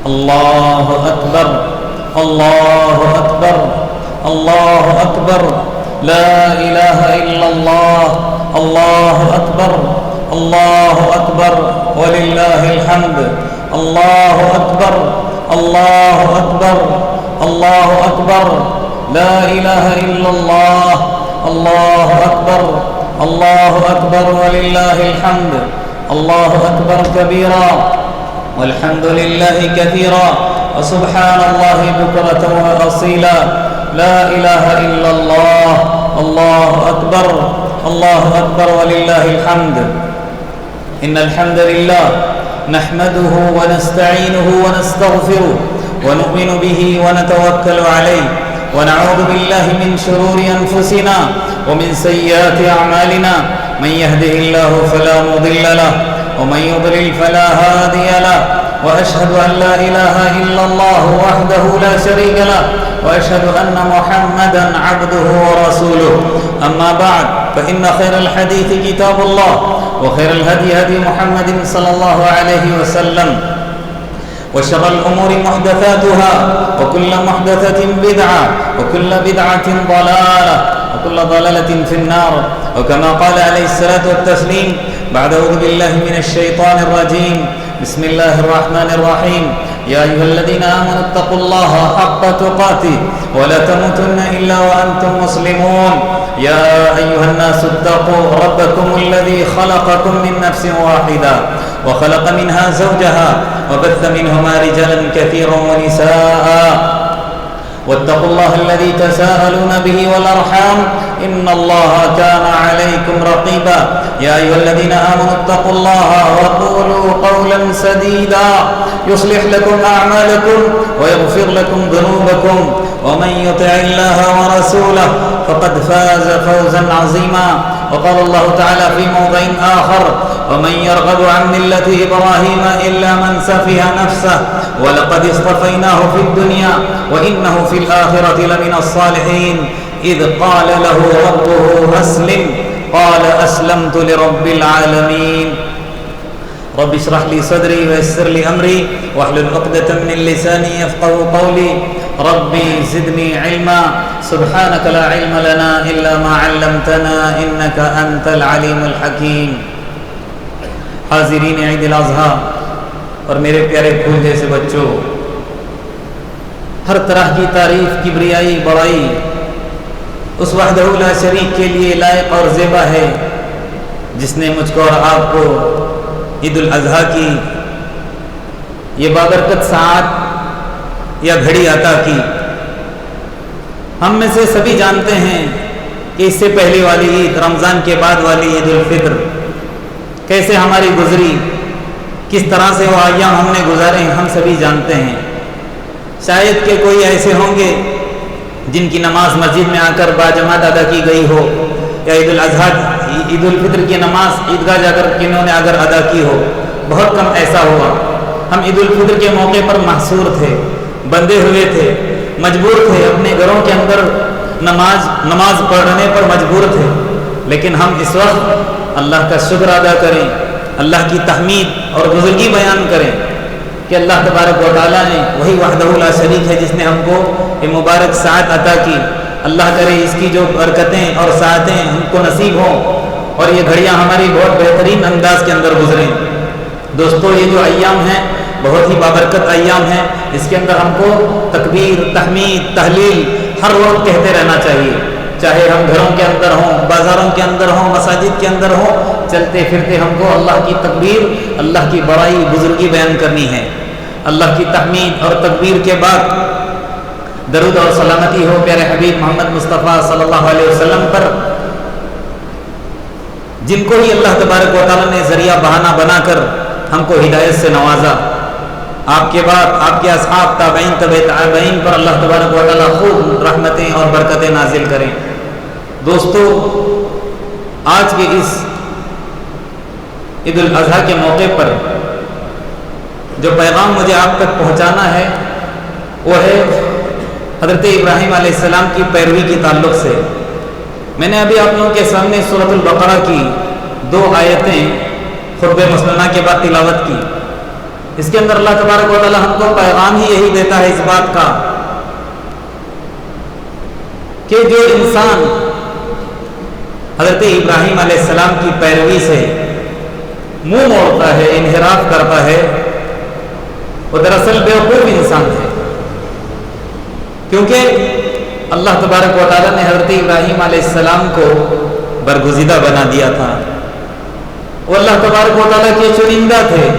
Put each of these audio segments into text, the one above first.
اللہ اکبر اللہ اکبر اللہ اکبر لا الہ الا اللہ اللہ اکبر اللہ اکبر وللہ الحمد اللہ اکبر اللہ اکبر اللہ اکبر لا الہ الا اللہ اللہ اکبر اللہ اکبر وللہ الحمد اللہ اکبر کبیرا والحمد للہ کثیرا وسبحان اللہ بکرة وأصیلا لا الہ الا اللہ اللہ اکبر وللہ الحمد ان الحمد للہ نحمده ونستعینه ونستغفره ونؤمن به ونتوکل علیه ونعوذ بالله من شرور أنفسنا ومن سيئات أعمالنا من يهده الله فلا مضل له ومن يضلل فلا هادي له وأشهد أن لا إله إلا الله وحده لا شريك له وأشهد أن محمدا عبده ورسوله أما بعد فإن خير الحديث كتاب الله وخير الهدي هدي محمد صلى الله عليه وسلم وشر الأمور محدثاتها وكل محدثة بدعة وكل بدعة ضلالة وكل ضلالة في النار وكما قال عليه الصلاة والتسليم بعد أعوذ بالله من الشيطان الرجيم بسم الله الرحمن الرحيم يا أيها الذين آمنوا اتقوا الله حق تقاته ولا تموتن إلا وأنتم مسلمون يا أيها الناس اتقوا ربكم الذي خلقكم من نفس واحدة وخلق منها زوجها وبث منهما رجالا كثيرا ونساء واتقوا الله الذي تساءلون به والأرحام إن الله كان عليكم رقيبا يا أيها الذين آمنوا اتقوا الله وقولوا قولا سديدا يصلح لكم أعمالكم ويغفر لكم ذنوبكم ومن يطع الله ورسوله فقد فاز فوزا عظيما وقال الله تعالى في موضع آخر ومن يرغب عن ملة إبراهيم إلا من سفه نفسه ولقد اصطفيناه في الدنيا وإنه في الآخرة لمن الصالحين إذ قال له ربه أسلم قال أسلمت لرب العالمين رب اشرح لي صدري ويسر لي أمري واحلل عقدة من لساني يفقهوا قولي ربي زدني علما سبحانك لا علم لنا إلا ما علمتنا إنك أنت العليم الحكيم حاضرین عید الاضحیٰ اور میرے پیارے پھول جیسے بچوں، ہر طرح کی تعریف، کبریائی، بڑائی اس وحدہ لا شریک کے لیے لائق اور زیبا ہے جس نے مجھ کو اور آپ کو عید الاضحیٰ کی یہ بابرکت ساعت یا گھڑی عطا کی۔ ہم میں سے سبھی جانتے ہیں کہ اس سے پہلی والی عید، رمضان کے بعد والی عید الفطر کیسے ہماری گزری، کس طرح سے وہ ایام ہم نے گزارے ہم سبھی جانتے ہیں۔ شاید کہ کوئی ایسے ہوں گے جن کی نماز مسجد میں آ کر باجماعت ادا کی گئی ہو، یا عید الاضحیٰ عید الفطر کی نماز عیدگاہ جا کر کنہوں نے اگر ادا کی ہو، بہت کم ایسا ہوا۔ ہم عید الفطر کے موقع پر محصور تھے، بندھے ہوئے تھے، مجبور تھے، اپنے گھروں کے اندر نماز پڑھنے پر مجبور تھے، لیکن ہم اس وقت اللہ کا شکر ادا کریں، اللہ کی تحمید اور بزرگی بیان کریں کہ اللہ تبارک و تعالیٰ نے وہی وحدہ لا شریک ہے جس نے ہم کو یہ مبارک ساعت عطا کی۔ اللہ کرے اس کی جو برکتیں اور ساعتیں ہم کو نصیب ہوں اور یہ گھڑیاں ہماری بہت بہترین انداز کے اندر گزریں۔ دوستو، یہ جو ایام ہیں بہت ہی بابرکت ایام ہیں، اس کے اندر ہم کو تکبیر، تحمید، تحلیل ہر وقت کہتے رہنا چاہیے، چاہے ہم گھروں کے اندر ہوں، بازاروں کے اندر ہوں، مساجد کے اندر ہوں، چلتے پھرتے ہم کو اللہ کی تکبیر، اللہ کی بڑائی، بزرگی بیان کرنی ہے۔ اللہ کی تحمید اور تکبیر کے بعد درود اور سلامتی ہو پیارے حبیب محمد مصطفیٰ صلی اللہ علیہ وسلم پر، جن کو ہی اللہ تبارک و تعالیٰ نے ذریعہ بہانہ بنا کر ہم کو ہدایت سے نوازا۔ آپ کے بعد آپ کے اصحاب، تابعین، تبع تابعین پر اللہ تبارک و تعالیٰ خوب رحمتیں اور برکتیں نازل کریں۔ دوستو، آج کے اس عید الاضحیٰ کے موقع پر جو پیغام مجھے آپ تک پہنچانا ہے وہ ہے حضرت ابراہیم علیہ السلام کی پیروی کے تعلق سے۔ میں نے ابھی آپ لوگوں کے سامنے سورۃ البقرہ کی 2 آیتیں خطبہ مسنونہ کے بعد تلاوت کی۔ اس کے اندر اللہ تبارک و تعالیٰ ہم کو پیغام ہی یہی دیتا ہے اس بات کا کہ جو انسان حضرت ابراہیم علیہ السلام کی پیروی سے منہ موڑتا ہے، انحراف کرتا ہے، وہ دراصل بیوقوف انسان ہے، کیونکہ اللہ تبارک و تعالیٰ نے حضرت ابراہیم علیہ السلام کو برگزیدہ بنا دیا تھا۔ وہ اللہ تبارک و تعالیٰ کے چنندہ تھے۔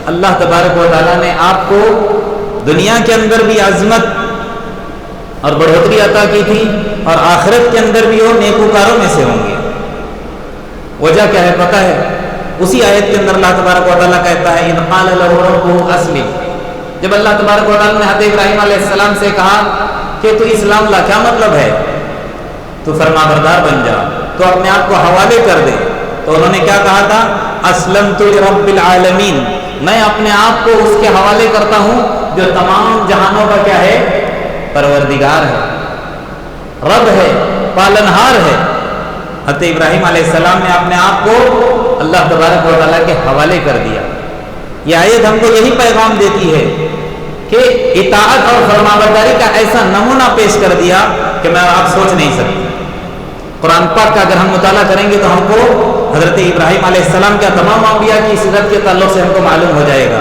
اللہ تبارک و تعالیٰ نے آپ کو دنیا کے اندر بھی عظمت اور بڑھوتری عطا کی تھی، اور آخرت کے اندر بھی وہ نیکوکاروں میں سے ہوں گے۔ وجہ کیا ہے پتہ ہے؟ اسی آیت کے اندر اللہ تبارک و تعالیٰ کہتا ہے اِذْ قَالَ لَهُ رَبُّهُ أَسْلِمْ، جب اللہ تبارک و تعالیٰ نے حضرت ابراہیم علیہ السلام سے کہا کہ تو اسلام لا، کیا مطلب ہے؟ تو فرمانبردار بن جا، تو اپنے آپ کو حوالے کر دے۔ تو انہوں نے کیا کہا تھا؟ اسلمت لرب العالمین، میں اپنے آپ کو اس کے حوالے کرتا ہوں جو تمام جہانوں کا کیا ہے؟ پروردگار ہے، رب ہے، پالنہار ہے۔ حضرت ابراہیم علیہ السلام نے اپنے آپ کو اللہ تبارک و تعالیٰ کے حوالے کر دیا۔ یہ آیت ہم کو یہی پیغام دیتی ہے کہ اطاعت اور فرمانبرداری کا ایسا نمونہ پیش کر دیا کہ میں آپ سوچ نہیں سکتے۔ قرآن پاک کا اگر ہم مطالعہ کریں گے تو ہم کو حضرت ابراہیم علیہ السلام کا تمام انبیاء کی سیرت کے تعلق سے ہم کو معلوم ہو جائے گا۔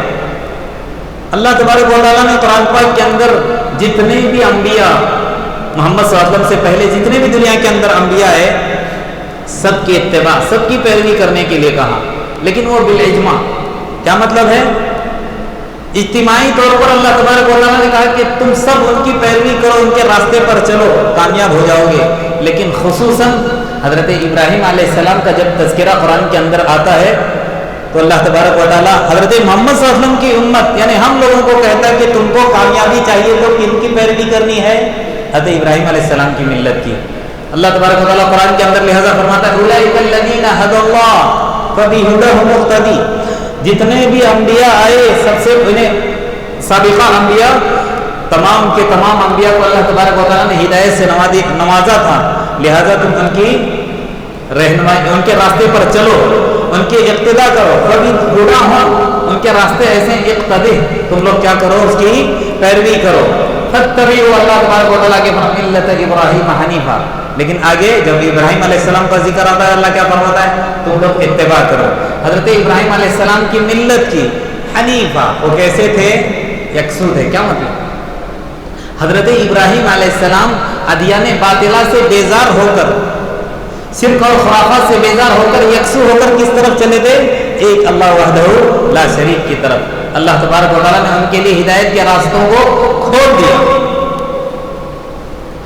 اللہ تبارک و تعالیٰ نے قرآن پاک کے اندر جتنے بھی انبیاء، محمد صلی اللہ علیہ وسلم سے پہلے جتنے بھی دنیا کے اندر انبیاء ہے، سب کی اتباع، سب کی پیروی کرنے کے لیے کہا، لیکن وہ بالاجماع۔ کیا مطلب ہے؟ اجتماعی طور پر اللہ تبارک و تعالیٰ نے کہا کہ تم سب ان کی پیروی کرو، ان کے راستے پر چلو، کامیاب ہو جاؤ گے۔ لیکن خصوصاً حضرت ابراہیم علیہ السلام کا جب تذکرہ قرآن کے اندر آتا ہے تو اللہ تبارک و تعالیٰ حضرت محمد صلی اللہ علیہ وسلم کی امت یعنی ہم لوگوں کو کہتا ہے کہ تم کو کامیابی چاہیے تو کن کی پیروی کرنی ہے؟ حضرت ابراہیم علیہ السلام کی ملت کی۔ اللہ تبارک و تعالیٰ قرآن کے اندر لہذا فرماتا ہے اولئک الذین ھدی اللہ فبہداہ مقتدی، جتنے بھی انبیاء آئے سب سے سابقہ انبیاء، تمام کے تمام انبیاء کو اللہ تبارک و تعالیٰ نے ہدایت سے نوازا تھا، لہذا تم ان کی رہنمائی، ان کے راستے پر چلو، ان کی اقتداء کرو۔ کبھی بوڑھا ہو ان کے راستے ایسے اقتدی، تم لوگ کیا کرو؟ اس کی پیروی کرو۔ فاتبعوا، اللہ تبارک و تعالیٰ کے ملت ابراہیم حنیفا۔ لیکن آگے جب ابراہیم علیہ السلام کا ذکر آتا ہے اللہ کیا فرماتا ہے؟ تم لوگ اتباع کرو حضرت ابراہیم علیہ السلام کی ملت کی۔ حنیفا، وہ کیسے تھے؟ یکسو تھے۔ کیا مطلب؟ حضرت ابراہیم علیہ السلام ادیان باطلہ سے بیزار ہو کر، شرک اور خرافات سے بیزار ہو کر، یکسو ہو کر کس طرف چلے تھے؟ ایک اللہ وحدہ لا شریک کی طرف۔ اللہ تبارک و تعالیٰ نے ان کے لیے ہدایت کے راستوں کو کھول دیا۔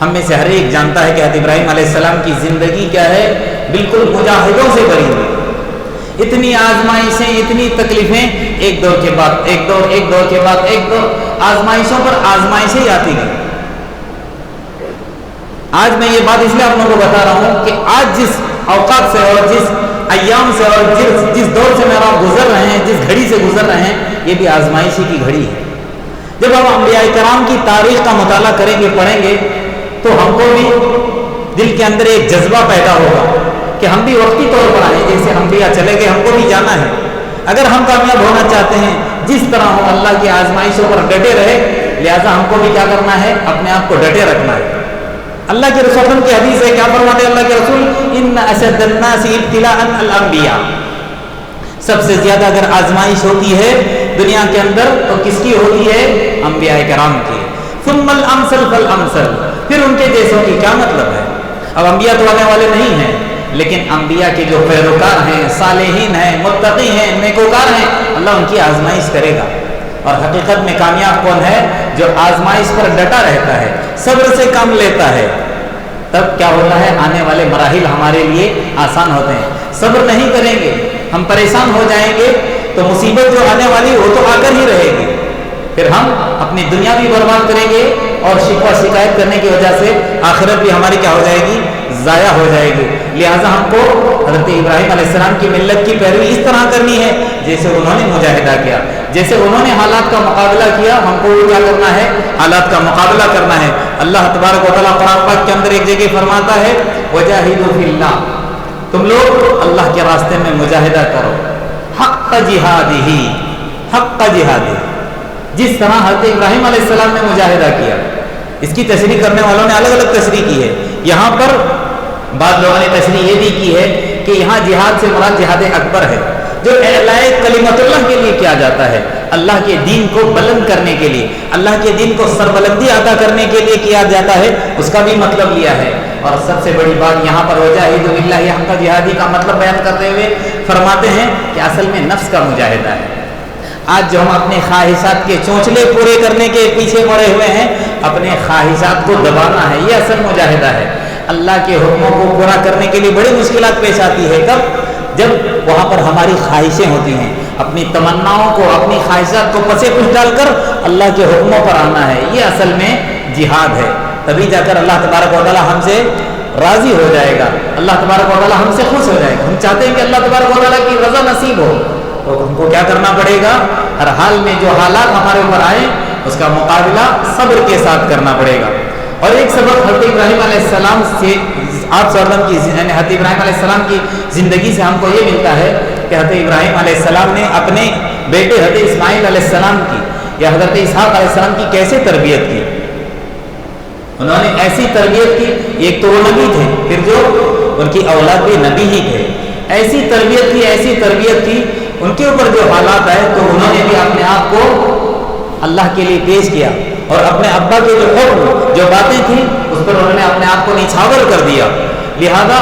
ہم میں سے ہر ایک جانتا ہے کہ حضرت ابراہیم علیہ السلام کی زندگی کیا ہے؟ بالکل مجاہدوں سے بھری ہوئی، اتنی آزمائشیں، اتنی تکلیفیں، ایک دور کے بعد ایک دور، ایک دور کے بعد ایک دور، آزمائشوں پر آزمائشیں ہی آتی گئی۔ آج میں یہ بات اس لیے آپ لوگوں کو بتا رہا ہوں کہ آج جس اوقات سے اور جس ایام سے اور جس دور سے میرا گزر رہے ہیں، جس گھڑی سے گزر رہے ہیں، یہ بھی آزمائشی کی گھڑی ہے۔ جب ہم انبیاء کرام کی تاریخ کا مطالعہ کریں گے، پڑھیں گے، تو ہم کو بھی دل کے اندر ایک جذبہ پیدا ہوگا کہ ہم بھی وقتی طور پر آئیں، جیسے انبیاء چلے گئے ہم کو بھی جانا ہے۔ اگر ہم کامیاب ہونا چاہتے ہیں، جس طرح ہم اللہ کی آزمائشوں پر ڈٹے رہے، لہٰذا ہم کو بھی کیا کرنا ہے؟ اپنے آپ کو ڈٹے رکھنا ہے۔ اللہ کے رسول کی حدیث ہے، کیا فرماتے ہیں اللہ کے رسول؟ ان اشد الناس ابتلاء الانبیاء، سب سے زیادہ اگر آزمائش ہوتی ہے دنیا کے اندر تو کس کی ہوتی ہے؟ انبیاء کرام کی۔ ثم الامثل فالامثل، پھر ان کے جیسوں کی۔ کیا مطلب ہے؟ اب انبیاء تو آنے والے نہیں ہیں، لیکن انبیاء کے جو پیروکار ہیں، صالحین ہیں، متقی ہیں، نیکوکار ہیں، اللہ ان کی آزمائش کرے گا۔ اور حقیقت میں کامیاب کون ہے؟ جو آزمائش پر ڈٹا رہتا ہے، صبر سے کام لیتا ہے، تب کیا ہوتا ہے؟ آنے والے مراحل ہمارے لیے آسان ہوتے ہیں۔ صبر نہیں کریں گے، ہم پریشان ہو جائیں گے تو مصیبت جو آنے والی وہ تو آ کر ہی رہے گی، پھر ہم اپنی دنیا بھی برباد کریں گے اور شکوہ شکایت کرنے کی وجہ سے آخرت بھی ہماری کیا ہو جائے گی؟ ضائع ہو جائے گی۔ لہٰذا ہم کو حضرت ابراہیم علیہ السلام کی ملت کی پیروی اس طرح کرنی ہے جیسے انہوں نے مجاہدہ کیا، جیسے انہوں نے حالات کا مقابلہ کیا، ہم کو بھی کیا کرنا ہے؟ حالات کا مقابلہ کرنا ہے۔ اللہ تبارک و تعالیٰ قرآن پاک کے اندر ایک جگہ فرماتا ہے وجاہدوا فی اللہ، تم لوگ اللہ کے راستے میں مجاہدہ کرو، حق جہادہ، حق جہاد ہے۔ جس طرح حضرت ابراہیم علیہ السلام نے مجاہدہ کیا، اس کی تشریح کرنے والوں نے الگ الگ تشریح کی ہے۔ یہاں پر بعض لوگوں نے تشریح یہ بھی کی ہے کہ یہاں جہاد سے مراد جہاد اکبر ہے، جو اعلاء کلمت اللہ کے لیے کیا جاتا ہے، اللہ کے دین کو بلند کرنے کے لیے، اللہ کے دین کو سربلندی عطا کرنے کے لیے کیا جاتا ہے، اس کا بھی مطلب لیا ہے۔ اور سب سے بڑی بات یہاں پر وجاہدوا باللہ حق جہادی کا مطلب بیان کرتے ہوئے فرماتے ہیں کہ اصل میں نفس کا مجاہدہ ہے۔ آج جو ہم اپنے خواہشات کے چونچلے پورے کرنے کے پیچھے مڑے ہوئے ہیں، اپنے خواہشات کو دبانا ہے، یہ اصل مجاہدہ ہے۔ اللہ کے حکموں کو پورا کرنے کے لیے بڑی مشکلات پیش آتی ہے، کب؟ جب وہاں پر ہماری خواہشیں ہوتی ہیں۔ اپنی تمناؤں کو، اپنی خواہشات کو پسے پش ڈال کر اللہ کے حکموں پر آنا ہے، یہ اصل میں جہاد ہے۔ تبھی جا کر اللہ تبارک و تعالی ہم سے راضی ہو جائے گا، اللہ تبارک و تعالی ہم سے خوش ہو جائے گا۔ ہم چاہتے ہیں کہ اللہ تبارک و تعالی کی رضا نصیب ہو، تو ہم کو کیا کرنا پڑے گا؟ ہر حال میں جو حالات ہمارے اوپر آئے اس کا مقابلہ صبر کے ساتھ کرنا پڑے گا۔ اور ایک سبق حضرت ابراہیم علیہ السلام سے آپ صلی اللہ علیہ وسلم کی یعنی حضرت ابراہیم علیہ السلام کی زندگی سے ہم کو یہ ملتا ہے کہ حضرت ابراہیم علیہ السلام نے اپنے بیٹے حضرت اسماعیل علیہ السلام کی یا حضرت اسحاق علیہ السلام کی کیسے تربیت کی۔ انہوں نے ایسی تربیت کی، ایک تو وہ نبی تھے، پھر جو ان کی اولاد بھی نبی ہی تھے، ایسی تربیت کی ان کے اوپر جو حالات آئے تو انہوں نے بھی اپنے آپ کو اللہ کے لیے پیش کیا، اور اپنے ابا کے جو حکم جو باتیں تھیں اس پر انہوں نے اپنے آپ کو نچھاور کر دیا۔ لہذا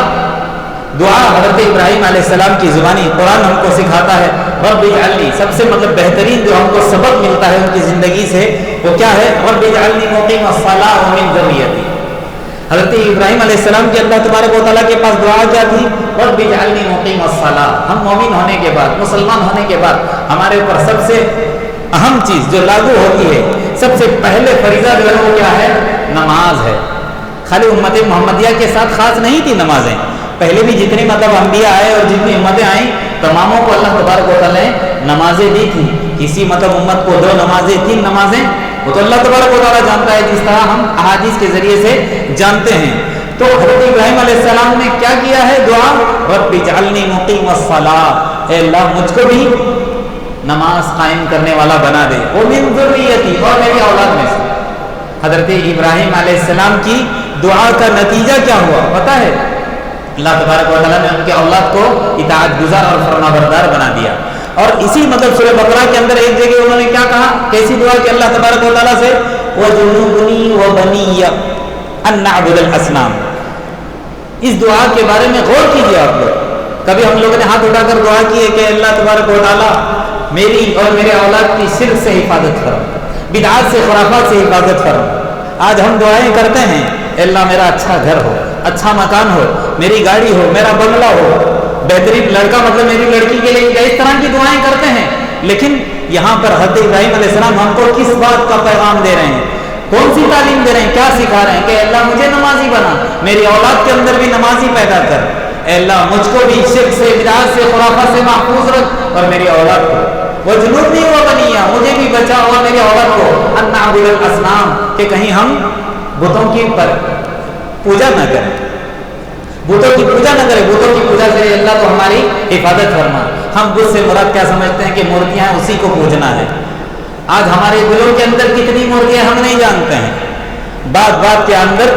دعا حضرت ابراہیم علیہ السلام کی زبانی قرآن ہم کو سکھاتا ہے، رب اجعلنی، سب سے بہترین جو ہم کو سبق ملتا ہے ان کی زندگی سے وہ کیا ہے؟ رب اجعلنی مقیم الصلاۃ ومن ذریتی۔ حضرت ابراہیم علیہ السلام کی اللہ تبارک و تعالیٰ کے پاس دعا کیا تھی؟ رب اجعلنی مقیم الصلاۃ۔ ہم مومن ہونے کے بعد، مسلمان ہونے کے بعد ہمارے اوپر سب سے اہم چیز جو لاگو ہوتی ہے، سب سے پہلے فریضہ جو ہے وہ کیا ہے؟ نماز ہے۔ خالی امت محمدیہ کے ساتھ خاص نہیں تھی نمازیں، پہلے بھی جتنے انبیاء آئے اور جتنی امتیں آئیں تماموں کو اللہ تبارک و تعالیٰ نے نمازیں دی تھی۔ کسی امت کو 2 نمازیں، 3 نمازیں، وہ تو اللہ تبارک و تعالیٰ جانتا ہے، جس طرح ہم احادیث کے ذریعے سے جانتے ہیں۔ تو حضرت ابراہیم علیہ السلام نے کیا کیا ہے؟ دعا رب اجعلنی مقیم الصلاۃ، اے اللہ مجھ کو بھی نماز قائم کرنے والا بنا دے، ومن ذریتی، اور میری اولاد میں سے۔ حضرت ابراہیم علیہ السلام کی دعا کا نتیجہ کیا ہوا پتہ ہے؟ اللہ تبارک و تعالیٰ نے ان کے اولاد کو اطاعت گزار اور فرما بردار بنا دیا۔ اور اسی سورہ بقرہ کے اندر ایک جگہ انہوں نے کیا کہا؟ کیسی دعا کہ اللہ تبارک و تعالیٰ سے وَجُنُوبُنِي وَبَنِيَّ أَن نَّعْبُدَ الْأَصْنَامَ۔ اس دعا کے بارے میں غور کیجیے آپ لوگ۔ کبھی ہم لوگوں نے ہاتھ اٹھا کر دعا کی ہے کہ اللہ تبارک و تعالیٰ میری اور میرے اولاد کی شرک سے حفاظت فرما، بدعات سے، خرافات سے حفاظت فرما۔ آج ہم دعائیں کرتے ہیں، اے اللہ میرا اچھا گھر ہو، اچھا مکان ہو، میری گاڑی ہو، میرا بنگلہ ہو، بہترین لڑکا میری لڑکی کے لیے، اس طرح کی دعائیں کرتے ہیں۔ لیکن یہاں پر حضرت ابراہیم علیہ السلام ہم کو کس بات کا پیغام دے رہے ہیں؟ کون سی تعلیم دے رہے ہیں؟ کیا سکھا رہے ہیں؟ کہ اللہ مجھے نمازی بنا، میری اولاد کے اندر بھی نمازی پیدا کر، اے اللہ مجھ کو بھی شرک سے، بدعات سے، خرافات سے محفوظ رکھ، اور میری اولاد کو وَجُنُوبْنِي وَبَنِيَّ، مجھے بھی بچا اور میری اولاد کو أَن نَّعْبُدَ الْأَصْنَامَ، کہ کہیں ہم بتوں کی پوجا نہ کریں، بتوں کی پوجا نہ کریں، بتوں کی پوجا سے اللہ تو ہماری حفاظت فرما۔ ہم بت سے مراد کیا سمجھتے ہیں؟ کہ مورتیاں ہیں، اسی کو پوجنا ہے۔ آج ہمارے دلوں کے اندر کتنی مورتیاں ہم نہیں جانتے ہیں۔ بات کے اندر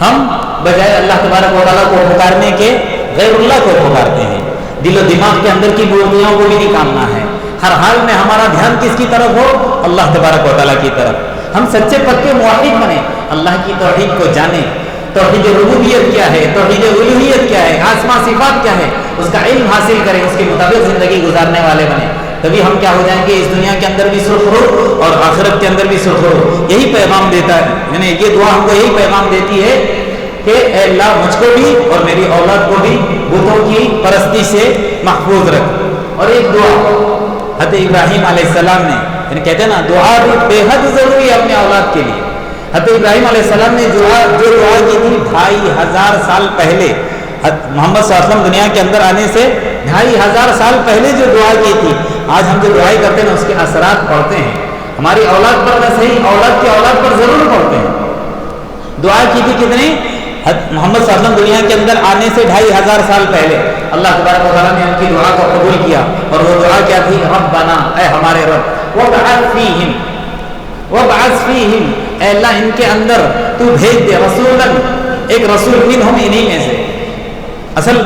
ہم بجائے اللہ تبارک و تعالیٰ کو پکارنے کے غیر اللہ کو پکارتے ہیں۔ دل و دماغ کے اندر کی مورتیوں کو بھی نکالنا ہے۔ ہر حال میں ہمارا دھیان کس کی طرف ہو؟ اللہ تبارک و تعالیٰ کی طرف۔ ہم سچے پکے موحد بنیں، اللہ کی توحید کو جانیں، توحید ربوبیت کیا ہے، توحید الوہیت کیا ہے، آسما صفات کیا ہے، اس کا علم حاصل کریں، اس کے مطابق زندگی گزارنے والے بنیں۔ تبھی ہم کیا ہو جائیں گے؟ اس دنیا کے اندر بھی سرخرو اور آخرت کے اندر بھی سرخرو۔ یہی پیغام دیتا ہے، یعنی یہ دعا ہم کو یہی پیغام دیتی ہے کہ اے اللہ مجھ کو بھی اور میری اولاد کو بھی بتوں کی پرستی سے محفوظ رکھ۔ اور ایک دعا حضرت ابراہیم علیہ السلام نے، یعنی کہتے ہیں نا دعا بھی بے حد ضروری ہے اپنے اولاد کے لیے۔ حضرت ابراہیم علیہ السلام نے جو دعا کی تھی 2500 سال پہلے، محمد صلی اللہ علیہ وسلم دنیا کے اندر آنے سے 2500 سال پہلے جو دعا کی تھی، آج ہم جو دعائیں کرتے ہیں اس کے اثرات پڑتے ہیں ہماری اولاد پر، نہ صحیح اولاد کی اولاد پر ضرور پڑتے ہیں۔ دعا کی تھی کتنی؟ محمد صلی اللہ علیہ وسلم دنیا کے اندر آنے سے 2500 سال پہلے اللہ تبارک و تعالیٰ نے ان کی دعا کو قبول کیا، اور وہ دعا کیا تھی؟ ربنا، اے ہمارے رب، وابعث فیہم، اے اللہ ان کے اندر تو بھیج دے رسولاً، ایک رسول منہم، انہی میں سے۔ اصل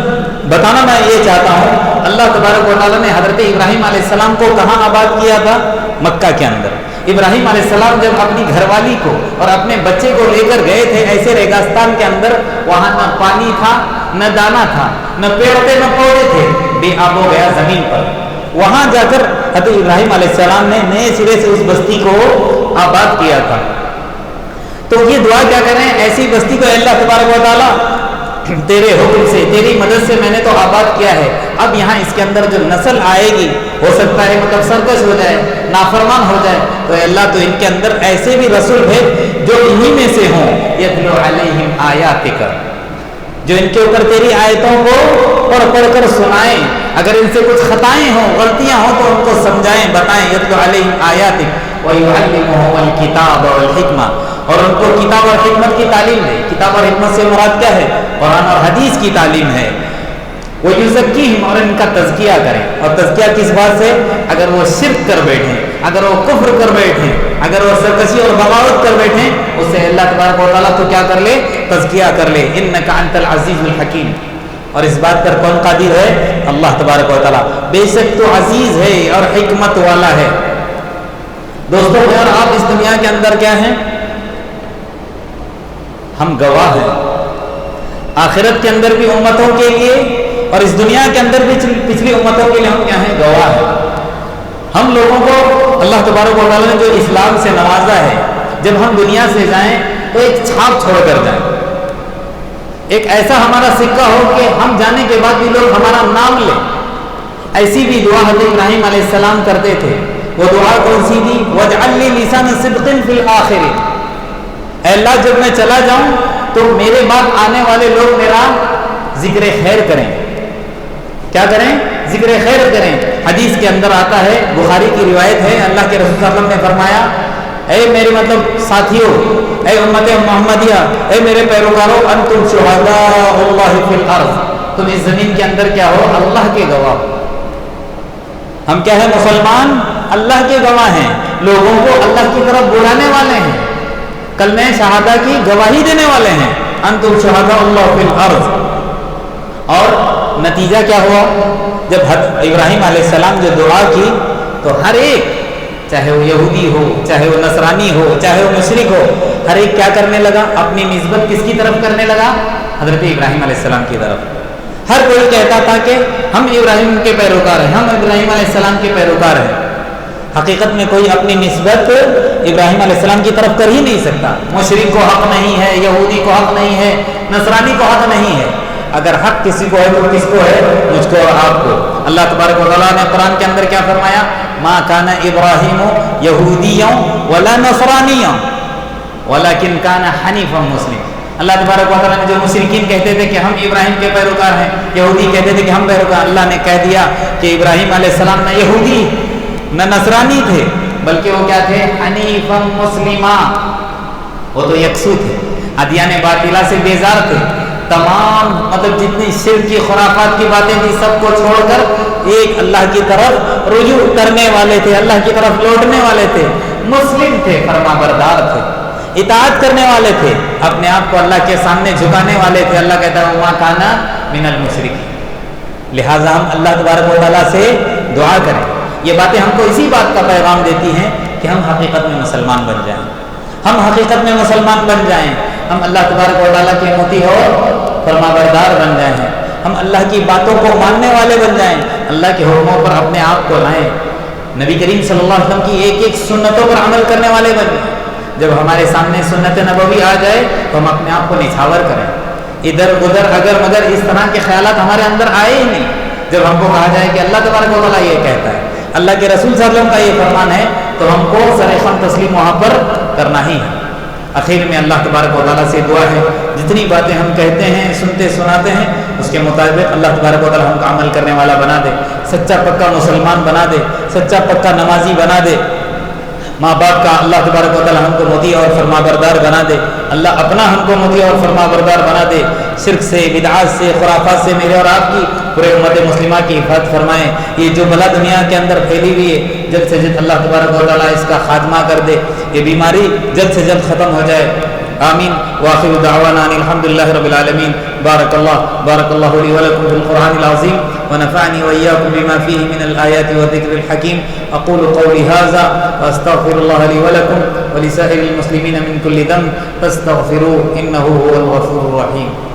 بتانا میں یہ چاہتا ہوں، اللہ تبارک و تعالیٰ نے حضرت ابراہیم علیہ السلام کو کہاں آباد کیا تھا؟ مکہ کے اندر۔ ابراہیم علیہ السلام جب اپنی گھر والی کو اور اپنے بچے کو لے کر گئے تھے ایسے ریگستان کے اندر، وہاں نہ پانی تھا، نہ دانا تھا، نہ پیڑ تھے، نہ پودے تھے، بے آب و گیا زمین پر۔ وہاں جا کر حضرت ابراہیم علیہ السلام نے نئے سرے سے اس بستی کو آباد کیا تھا۔ تو یہ دعا کیا کریں؟ ایسی بستی کو اللہ تبارک و تعالیٰ تیرے حکم سے، تیری مدد سے میں نے تو آباد کیا ہے، اب یہاں اس کے اندر جو نسل آئے گی ہو سکتا ہے مطلب سرکش ہو جائے، نافرمان ہو جائے، تو اللہ تو ان کے اندر ایسے بھی رسول بھیج جو انہی میں سے ہوں، یتلو علیہم آیاتک، جو ان کے اوپر تیری آیتوں کو پڑھ پڑھ کر سنائیں، اگر ان سے کچھ خطائیں ہوں، غلطیاں ہوں تو ان کو سمجھائیں، بتائیں، یتلو علیہم آیاتک ویعلمہم الکتاب والحکمہ، اور ان کو کتاب اور حکمت کی تعلیم دے۔ کتاب اور حکمت سے مراد کیا ہے؟ قرآن اور حدیث کی تعلیم ہے۔ وَيُزَكِّيهِمْ، اور ان کا تزکیہ کریں، اور تزکیہ کس بات سے؟ اگر وہ شرک کر بیٹھیں، اگر وہ کفر کر بیٹھیں، اگر وہ سرکشی اور بغاوت کر بیٹھیں، اس سے اللہ تبارک و تعالیٰ تو کیا کر لے؟ تزکیہ کر لے۔ اِنَّكَ أَنْتَ الْعَزِيزُ الْحَكِيمُ، اور اس بات پر کون قادر ہے؟ اللہ تبارک و تعالیٰ، بے شک تو عزیز ہے اور حکمت والا ہے۔ دوستو اور آپ اس دنیا کے اندر کیا ہیں؟ ہم گواہ ہیں، آخرت کے اندر بھی امتوں کے لیے اور اس دنیا کے اندر بھی پچھلی امتوں کے لیے ہم کیا ہیں؟ گواہ ہیں۔ ہم لوگوں کو اللہ تبارک و تعالیٰ نے جو اسلام سے نوازا ہے، جب ہم دنیا سے جائیں تو ایک چھاپ چھوڑ کر جائیں، ایک ایسا ہمارا سکہ ہو کہ ہم جانے کے بعد بھی لوگ ہمارا نام لیں۔ ایسی بھی دعا حضرت ابراہیم علیہ السلام کرتے تھے۔ وہ دعا کون سی تھی؟ وَاجْعَلْ لِي لِسَانَ صِدْقٍ فِي الْآخِرِينَ، اے اللہ جب میں چلا جاؤں تو میرے بعد آنے والے لوگ میرا ذکر خیر کریں۔ کیا کریں؟ ذکر خیر کریں۔ حدیث کے اندر آتا ہے، بخاری کی روایت ہے، اللہ کے رسول صلی اللہ علیہ وسلم نے فرمایا، اے میرے مطلب ساتھیوں، اے امت محمدیہ، اے میرے پیروکاروں، انتم شہداء اللہ فی الارض، تم اس زمین کے اندر کیا ہو؟ اللہ کے گواہ۔ ہم کیا ہیں؟ مسلمان اللہ کے گواہ ہیں، لوگوں کو اللہ کی طرف بلانے والے ہیں، کلمہ شہادہ کی گواہی دینے والے ہیں۔ انتم شہداء اللہ فی الارض۔ اور نتیجہ کیا ہوا؟ جب ابراہیم علیہ السلام جو دعا کی تو ہر ایک، چاہے وہ یہودی ہو، چاہے وہ نصرانی ہو، چاہے وہ مشرک ہو، ہر ایک کیا کرنے لگا؟ اپنی نسبت کس کی طرف کرنے لگا؟ حضرت ابراہیم علیہ السلام کی طرف۔ ہر کوئی کہتا تھا کہ ہم ابراہیم کے پیروکار ہیں، ہم ابراہیم علیہ السلام کے پیروکار ہیں۔ حقیقت میں کوئی اپنی نسبت ابراہیم علیہ السلام کی طرف کر ہی نہیں سکتا۔ مشرک کو حق نہیں ہے، یہودی کو حق نہیں ہے، نصرانی کو حق نہیں ہے۔ اگر حق کسی کو ہے تو کس کو ہے؟ مجھ کو اور آپ کو۔ اللہ تبارک و تعالیٰ نے قرآن کے اندر کیا فرمایا؟ ما کان ابراہیم یہودیا ولا نصرانیا ولکن کان حنیفا مسلم۔ اللہ تبارک و تعالیٰ نے جو مشرکین کہتے تھے کہ ہم ابراہیم کے پیروکار ہیں، یہودی کہتے تھے کہ ہم پیروکار، اللہ نے کہہ دیا کہ ابراہیم علیہ السلام نہ یہودی نہ نصرانی تھے، بلکہ وہ کیا تھے؟ حنیفا مسلما، وہ تو یکسو تھے، ادیان باطلہ سے بیزار تھے، تمام مطلب جتنی شرک کی خرافات کی باتیں تھی سب کو چھوڑ کر ایک اللہ کی طرف رجوع کرنے والے تھے، اللہ کی طرف لوٹنے والے تھے، مسلم تھے، فرما بردار تھے، اطاعت کرنے والے تھے، اپنے آپ کو اللہ کے سامنے جھکانے والے تھے۔ اللہ کہتا ہے وما کان من المشرکین۔ لہٰذا ہم اللہ تبارک و تعالیٰ سے دعا کریں۔ یہ باتیں ہم کو اسی بات کا پیغام دیتی ہیں کہ ہم حقیقت میں مسلمان بن جائیں، ہم حقیقت میں مسلمان بن جائیں، ہم اللہ تبارک و تعالیٰ کے مطیع اور فرما بردار بن جائیں، ہم اللہ کی باتوں کو ماننے والے بن جائیں، اللہ کے حکموں پر اپنے آپ کو لائیں، نبی کریم صلی اللہ علیہ وسلم کی ایک ایک سنتوں پر عمل کرنے والے بن جائیں۔ جب ہمارے سامنے سنت نبوی آ جائے تو ہم اپنے آپ کو نچھاور کریں، ادھر ادھر اگر مگر اس طرح کے خیالات ہمارے اندر آئے ہی نہیں۔ جب ہم کو کہا جائے کہ اللہ تبارک و تعالیٰ یہ کہتا ہے، اللہ کے رسول صلی اللہ علیہ وسلم کا یہ فرمان ہے، تو ہم کو سرخم تسلیم وہاں پر کرنا ہی ہے۔ آخر میں اللہ تبارک و تعالیٰ سے دعا ہے، جتنی باتیں ہم کہتے ہیں، سنتے سناتے ہیں، اس کے مطابق اللہ تبارک و تعالیٰ ہم کو عمل کرنے والا بنا دے، سچا پکا مسلمان بنا دے، سچا پکا نمازی بنا دے، ماں باپ کا اللہ تبارک و تعالی ہم کو مطیع اور فرما بردار بنا دے، اللہ اپنا ہم کو مطیع اور فرما بردار بنا دے، شرک سے، بدعات سے، خرافات سے میرے اور آپ کی پورے امت مسلمہ کی حفاظت فرمائیں۔ یہ جو بلا دنیا کے اندر پھیلی ہوئی ہے جلد سے جلد اللہ تبارک و تعالی اس کا خاتمہ کر دے، یہ بیماری جلد سے جلد ختم ہو جائے، آمین۔ وآخر دعوانا ان الحمدللہ رب العالمین۔ بارک اللہ لی ولکم فی القرآن العظیم ونفعنی وإیاکم بما فیہ من الآیات والذکر الحکیم۔ اقول قولی ھذا واستغفر اللہ لی ولکم ولسائر المسلمین من کل ذنب فاستغفروہ انہ هو الغفور الرحیم۔